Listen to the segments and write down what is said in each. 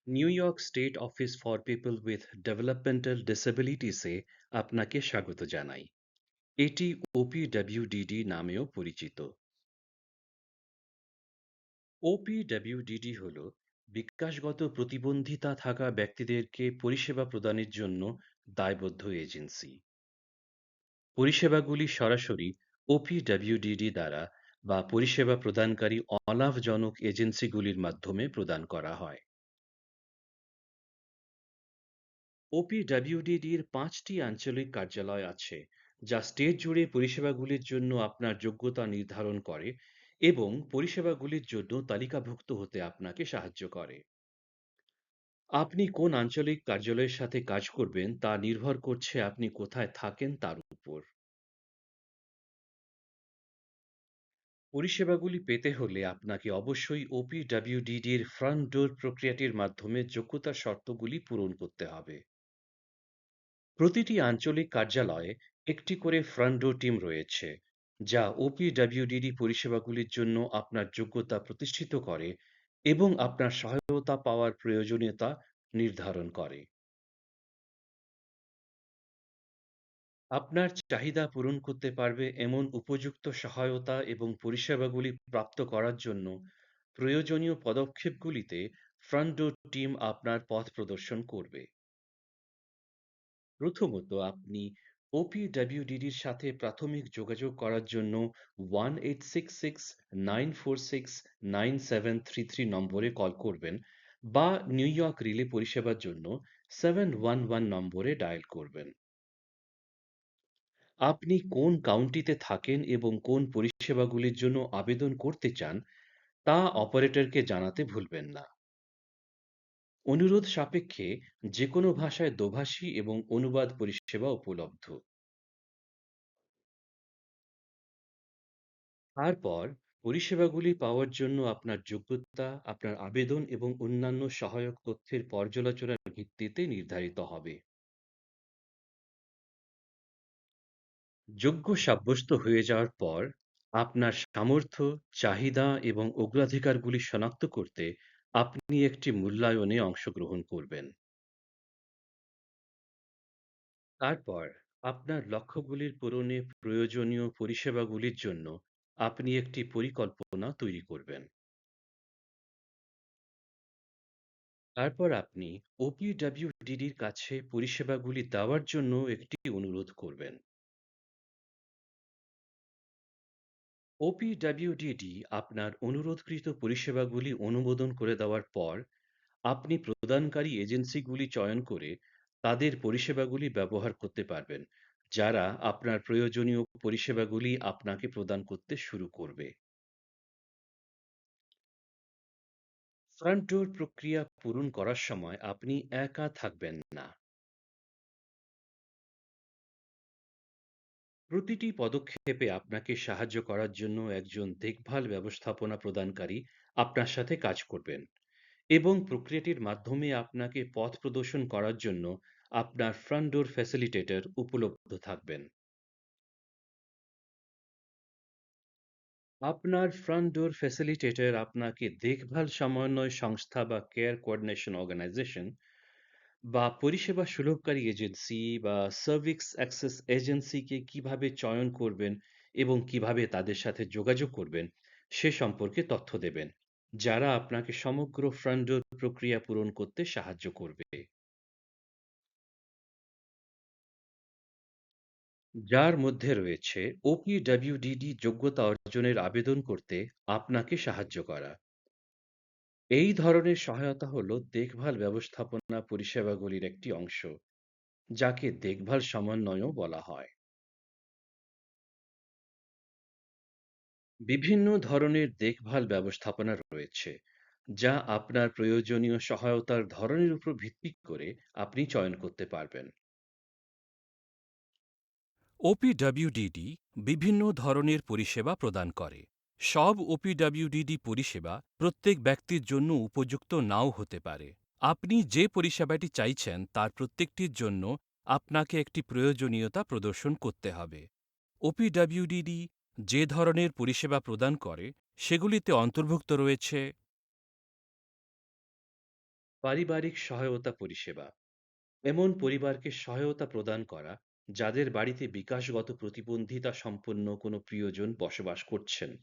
New York state office for people with developmental ডিসেবিলিটিসে আপনাকে স্বাগত জানাই। এটি ওপিডব্লিউডিডি নামেও পরিচিত। ওপিডব্লিউডিডি হল বিকাশগত প্রতিবন্ধিতা থাকা ব্যক্তিদেরকে পরিষেবা প্রদানের জন্য দায়বদ্ধ এজেন্সি। পরিষেবাগুলি সরাসরি ওপিডব্লিউডিডি দ্বারা বা পরিষেবা প্রদানকারী অলাভজনক এজেন্সিগুলির মাধ্যমে প্রদান করা হয়। ওপিডব্লিউডিডির ৫টি আঞ্চলিক কার্যালয় আছে, যা স্টেট জুড়ে পরিষেবাগুলির জন্য আপনার যোগ্যতা নির্ধারণ করে এবং পরিষেবাগুলির জন্য তালিকাভুক্ত হতে আপনাকে সাহায্য করে। আপনি কোন আঞ্চলিক কার্যালয়ের সাথে কাজ করবেন তা নির্ভর করছে আপনি কোথায় থাকেন তার উপর। পরিষেবাগুলি পেতে হলে আপনাকে অবশ্যই ওপিডব্লিউডিডির ফ্রন্ট ডোর প্রক্রিয়াটির মাধ্যমে যোগ্যতার শর্তগুলি পূরণ করতে হবে। প্রতিটি আঞ্চলিক কার্যালয়ে একটি করে ফ্রন্ট ডোর টিম রয়েছে, যা ওপিডব্লিউডিডি পরিষেবাগুলির জন্য আপনার যোগ্যতা প্রতিষ্ঠিত করে এবং আপনার সহায়তা পাওয়ার প্রয়োজনীয়তা নির্ধারণ করে। আপনার চাহিদা পূরণ করতে পারবে এমন উপযুক্ত সহায়তা এবং পরিষেবাগুলি প্রাপ্ত করার জন্য প্রয়োজনীয় পদক্ষেপগুলিতে ফ্রন্ট ডোর টিম আপনার পথ প্রদর্শন করবে। প্রথমত, আপনি ওপিডব্লিউডিডির সাথে প্রাথমিক যোগাযোগ করার জন্য 1-866-946-9733 নম্বরে কল করবেন বা নিউ ইয়র্ক রিলে পরিষেবার জন্য 711 নম্বরে ডায়াল করবেন। আপনি কোন কাউন্টিতে থাকেন এবং কোন পরিষেবাগুলির জন্য আবেদন করতে চান তা অপারেটরকে জানাতে ভুলবেন না। অনুরোধ সাপেক্ষে যে কোনো ভাষায় দোভাষী এবং অনুবাদ পরিষেবা উপলব্ধ। তারপর পরিষেবাগুলি পাওয়ার জন্য আপনার যোগ্যতা আপনার আবেদন এবং অন্যান্য সহায়ক তথ্যের পর্যালোচনার ভিত্তিতে নির্ধারিত হবে। যোগ্য সাব্যস্ত হয়ে যাওয়ার পর আপনার সামর্থ্য, চাহিদা এবং অগ্রাধিকারগুলি শনাক্ত করতে আপনি একটি মূল্যায়নে অংশগ্রহণ করবেন। তারপর আপনার লক্ষ্যগুলির পূরণে প্রয়োজনীয় পরিষেবাগুলির জন্য আপনি একটি পরিকল্পনা তৈরি করবেন। তারপর আপনি ওপিডব্লিউডিডির কাছে পরিষেবাগুলি দেওয়ার জন্য একটি অনুরোধ করবেন। ওপিডব্লিউডিডি আপনার অনুরোধকৃত পরিষেবাগুলি অনুমোদন করে দেওয়ার পর আপনি প্রদানকারী এজেন্সিগুলি চয়ন করে তাদের পরিষেবাগুলি ব্যবহার করতে পারবেন, যারা আপনার প্রয়োজনীয় পরিষেবাগুলি আপনাকে প্রদান করতে শুরু করবে। ফ্রন্ট ডোর প্রক্রিয়া পূরণ করার সময় আপনি একা থাকবেন না। প্রতিটি পদক্ষেপে আপনাকে সাহায্য করার জন্য একজন দেখভাল ব্যবস্থাপনা প্রদানকারী আপনার সাথে কাজ করবেন এবং প্রক্রিয়াটির মাধ্যমে আপনাকে পথ প্রদর্শন করার জন্য আপনার ফ্রন্ট ডোর ফ্যাসিলিটেটর উপলব্ধ থাকবেন। আপনার ফ্রন্ট ডোর ফ্যাসিলিটেটর আপনাকে দেখভাল সমন্বয় সংস্থা বা কেয়ার কোঅর্ডিনেশন অর্গানাইজেশন বা পরিষেবা সুলভকারী এজেন্সি বা সার্ভিস অ্যাক্সেস এজেন্সিকে কিভাবে চয়ন করবেন এবং কিভাবে তাদের সাথে যোগাযোগ করবেন সে সম্পর্কে তথ্য দেবেন, যারা আপনাকে সমগ্র ফ্রন্ট ডোর প্রক্রিয়া পূরণ করতে সাহায্য করবে। যার মধ্যে রয়েছে ওপিডব্লিউডিডি যোগ্যতা অর্জনের আবেদন করতে আপনাকে সাহায্য করা। এই ধরনের সহায়তা হলো দেখভাল ব্যবস্থাপনা পরিষেবাগুলির একটি অংশ, যাকে দেখভাল সমন্বয়ও বলা হয়। বিভিন্ন ধরনের দেখভাল ব্যবস্থাপনা রয়েছে, যা আপনার প্রয়োজনীয় সহায়তার ধরনের উপর ভিত্তি করে আপনি চয়ন করতে পারবেন। ওপিডব্লিউডিডি বিভিন্ন ধরনের পরিষেবা প্রদান করে। সব ওপিডব্লিউডিডি পরিষেবা প্রত্যেক ব্যক্তির জন্য উপযুক্ত নাও হতে পারে। আপনি যে পরিষেবাটি চাইছেন তার প্রত্যেকটির জন্য আপনাকে একটি প্রয়োজনীয়তা প্রদর্শন করতে হবে। ওপিডব্লিউডিডি যে ধরনের পরিষেবা প্রদান করে সেগুলিতে অন্তর্ভুক্ত রয়েছে পারিবারিক সহায়তা পরিষেবা এমন পরিবারকে সহায়তা প্রদান করা যাদের বাড়িতে বিকাশগত প্রতিবন্ধিতা সম্পন্ন কোনো প্রিয়জন বসবাস করছেন।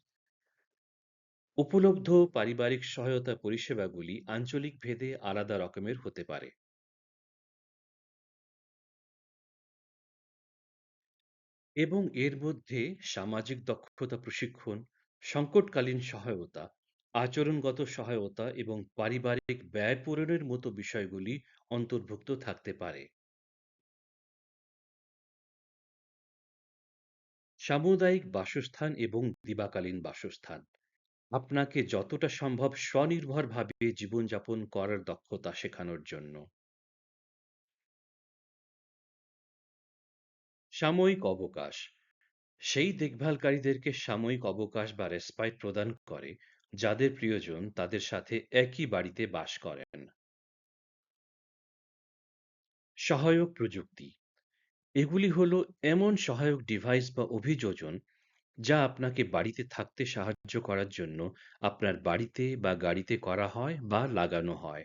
উপলব্ধ পারিবারিক সহায়তা পরিষেবাগুলি আঞ্চলিক ভেদে আলাদা রকমের হতে পারে এবং এর মধ্যে সামাজিক দক্ষতা প্রশিক্ষণ, সংকটকালীন সহায়তা, আচরণগত সহায়তা এবং পারিবারিক ব্যয় পূরণের মতো বিষয়গুলি অন্তর্ভুক্ত থাকতে পারে। সামুদায়িক বাসস্থান এবং দিবাকালীন বাসস্থান আপনাকে যতটা সম্ভব স্বনির্ভরভাবে জীবনযাপন করার দক্ষতা শেখানোর জন্য। সাময়িক অবকাশ সেই দেখভালকারীদেরকে সাময়িক অবকাশ বা রেসপাইট প্রদান করে যাদের প্রিয়জন তাদের সাথে একই বাড়িতে বাস করেন। সহায়ক প্রযুক্তি এগুলি হলো এমন সহায়ক ডিভাইস বা অভিযোজন যা আপনাকে বাড়িতে থাকতে সাহায্য করার জন্য আপনার বাড়িতে বা গাড়িতে করা হয় বা লাগানো হয়।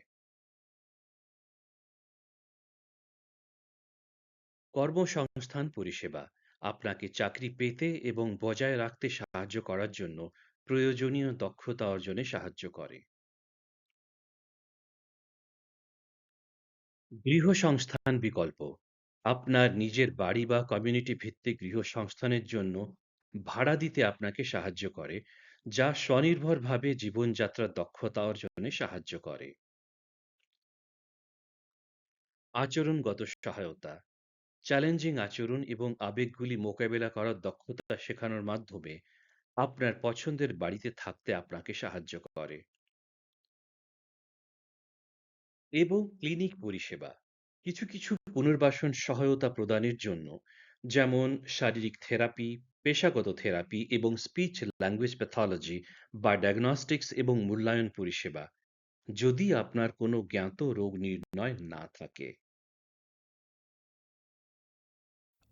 কর্মসংস্থান পরিষেবা আপনাকে চাকরি পেতে এবং বজায় রাখতে সাহায্য করার জন্য প্রয়োজনীয় দক্ষতা অর্জনে সাহায্য করে। গৃহসংস্থান বিকল্প আপনার নিজের বাড়ি বা কমিউনিটি ভিত্তিক গৃহসংস্থানের জন্য ভাড়া দিতে আপনাকে সাহায্য করে, যা স্বনির্ভরভাবে জীবনযাত্রার দক্ষতা অর্জনে সাহায্য করে। আচরণগত সহায়তা চ্যালেঞ্জিং আচরণ এবং আবেগগুলি মোকাবেলা করার দক্ষতা শেখানোর মাধ্যমে আপনার পছন্দের বাড়িতে থাকতে আপনাকে সাহায্য করে। এবং ক্লিনিক পরিষেবা কিছু কিছু পুনর্বাসন সহায়তা প্রদানের জন্য, যেমন শারীরিক থেরাপি, পেশাগত থেরাপি এবং স্পিচ ল্যাঙ্গুয়েজ প্যাথলজি বা ডায়াগনস্টিক্স এবং মূল্যায়ন পরিষেবা, যদি আপনার কোনো জ্ঞাত রোগ নির্ণয় না থাকে।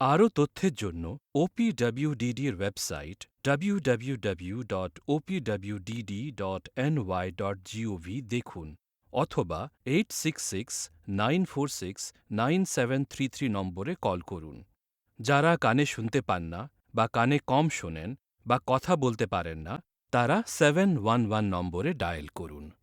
আরও তথ্যের জন্য ওপিডব্লিউডিডির ওয়েবসাইট www.opwdd.ny.gov দেখুন অথবা 8669469733 নম্বরে কল করুন। যারা কানে শুনতে পান না বা কানে কম শোনেন বা কথা বলতে পারেন না, তারা 711 নম্বরে ডায়াল করুন।